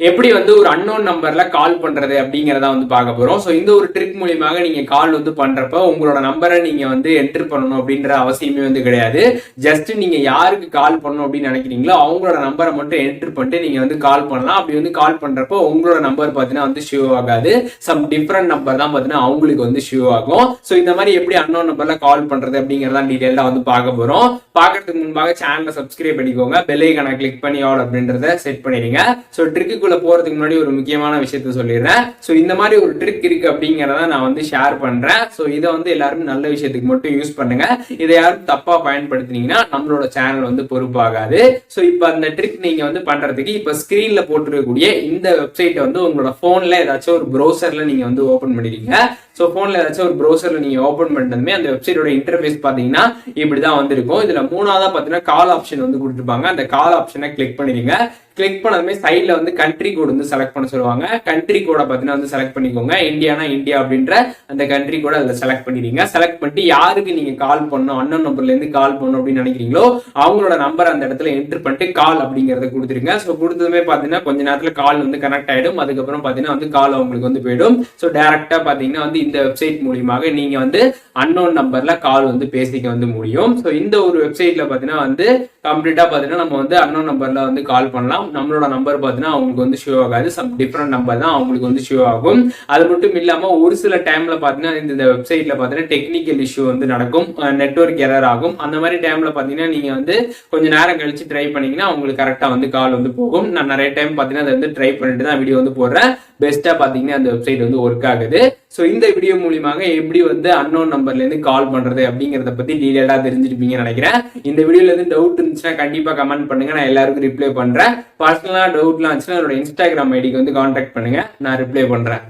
எப்படி வந்து ஒரு அன்னோன் நம்பர்ல கால் பண்றது அப்படிங்கறத வந்து பார்க்க போறோம். ஸோ இந்த ஒரு ட்ரிக் மூலியமாக நீங்க கால் வந்து பண்றப்ப உங்களோட நம்பரை நீங்க வந்து என்டர் பண்ணணும் அப்படின்ற அவசியமே வந்து கிடையாது. ஜஸ்ட் நீங்க யாருக்கு கால் பண்ணணும் அப்படின்னு நினைக்கிறீங்களோ அவங்களோட நம்பரை மட்டும் என்டர் பண்ணிட்டு நீங்க வந்து கால் பண்ணலாம். அப்படி வந்து கால் பண்றப்போ உங்களோட நம்பர் பாத்தீங்கன்னா வந்து ஷோ ஆகாது. சம் டிஃபரெண்ட் நம்பர் தான் பாத்தீங்கன்னா அவங்களுக்கு வந்து ஷோ ஆகும். ஸோ இந்த மாதிரி எப்படி அன்னோன் நம்பர்ல கால் பண்றது அப்படிங்கறத டீடைலா வந்து பார்க்க போறோம். பார்க்கறதுக்கு முன்பாக சேனலை சப்ஸ்கிரைப் பண்ணிக்கோங்க, பெல் ஐகானை கிளிக் பண்ணி ஆல் அப்படின்றத செட் பண்ணிடுங்க. ஸோ ட்ரிக்குள்ள போறதுக்கு முன்னாடி ஒரு முக்கியமான விஷயத்த சொல்லிடுறேன். ஸோ இந்த மாதிரி ஒரு ட்ரிக் இருக்கு அப்படிங்கிறத நான் வந்து ஷேர் பண்றேன். ஸோ இதை வந்து எல்லாரும் நல்ல விஷயத்துக்கு மட்டும் யூஸ் பண்ணுங்க. இதை யாரும் தப்பா பயன்படுத்தினீங்கன்னா நம்மளோட சேனல் வந்து பொறுப்பாகாது. ஸோ இப்போ அந்த ட்ரிக் நீங்க வந்து பண்றதுக்கு இப்போ ஸ்கிரீன்ல போட்டுருக்கக்கூடிய இந்த வெப்சைட்டை வந்து உங்களோட போன்ல ஏதாச்சும் ஒரு ப்ரௌசர்ல நீங்க வந்து ஓபன் பண்ணிருக்கீங்க. ஸோ போன்ல ஏதாச்சும் ஒரு ப்ரௌசர்ல நீங்க ஓபன் பண்ணதுமே அந்த வெப்சைட்டோட இன்டர்ஃபேஸ் பாத்தீங்கன்னா இப்படிதான் வந்திருக்கும். இதுல மூணாவதா பாத்தீங்கன்னா கால் ஆப்ஷன் வந்து கொடுத்துருப்பாங்க. அந்த கால் ஆப்ஷனை கிளிக் பண்ணிடுங்க. கிளிக் பண்ணதுமே சைட்ல வந்து கண்ட்ரி கோட் வந்து செலக்ட் பண்ண சொல்லுவாங்க. கண்ட்ரி கோட பாத்தீங்கன்னா வந்து செலக்ட் பண்ணிக்கோங்க. இந்தியானா இந்தியா அப்படின்ற அந்த கண்ட்ரி கோட அதுல செலக்ட் பண்ணிடுங்க. செலக்ட் பண்ணிட்டு யாருக்கு நீங்க கால் பண்ணணும், அன்னோன் நம்பர்ல இருந்து கால் பண்ணணும் அப்படின்னு நினைக்கிறீங்களோ அவங்களோட நம்பர் அந்த இடத்துல என்டர் பண்ணிட்டு கால் அப்படிங்கறத கொடுத்துருங்க. ஸோ கொடுத்ததுமே பாத்தீங்கன்னா கொஞ்ச நேரத்துல கால் வந்து கனெக்ட் ஆயிடும். அதுக்கப்புறம் பாத்தீங்கன்னா வந்து கால் அவங்களுக்கு வந்து போயிடும். ஸோ டைரக்டா பாத்தீங்கன்னா வந்து இந்த வெப்சைட் மூலியமாக நீங்க வந்து அன்னோன் நம்பர்ல கால் வந்து பேசிக்க வந்து முடியும். ஸோ இந்த ஒரு வெப்சைட்ல பாத்தீங்கன்னா வந்து கம்ப்ளீட்டா பாத்தீங்கன்னா நம்ம வந்து அன்னோன் நம்பர்ல வந்து கால் பண்ணலாம். நம்மளோட நம்பர் பாத்தீங்கன்னா அவங்களுக்கு வந்து ஷோ ஆகாது. சம் டிஃபரெண்ட் நம்பர் தான் அவங்களுக்கு வந்து ஷோ ஆகும். அது மட்டும் இல்லாம ஒரு சில டைம்ல பாத்தீங்கன்னா இந்த வெப்சைட்ல பாத்தீங்கன்னா டெக்னிக்கல் இஷ்யூ வந்து நடக்கும், நெட்வொர்க் எரர் ஆகும். அந்த மாதிரி டைம்ல பாத்தீங்கன்னா நீங்க வந்து கொஞ்ச நேரம் கழிச்சு ட்ரை பண்ணீங்கன்னா உங்களுக்கு கரெக்டா வந்து கால் வந்து போகும். நான் நிறைய டைம் பாத்தீங்கன்னா அதை வந்து ட்ரை பண்ணிட்டு தான் வீடியோ வந்து போடுறேன். பெஸ்டா பாத்தீங்கன்னா அந்த வெப்சைட் வந்து ஒர்க் ஆகுது. ஸோ இந்த வீடியோ மூலியமாக எப்படி வந்து அன்னோன் நம்பர்ல இருந்து கால் பண்றது அப்படிங்கறத பத்தி டீடைலா தெரிஞ்சிருப்பீங்கன்னு நினைக்கிறேன். இந்த வீடியோல இருந்து டவுட் இருந்துச்சுன்னா கண்டிப்பா கமெண்ட் பண்ணுங்க, நான் எல்லாருக்கும் ரிப்ளை பண்றேன். பர்சனலா டவுட்லாம் இருந்துச்சுன்னா என்னோட இன்ஸ்டாகிராம் ஐடிக்கு வந்து கான்டாக்ட் பண்ணுங்க, நான் ரிப்ளை பண்றேன்.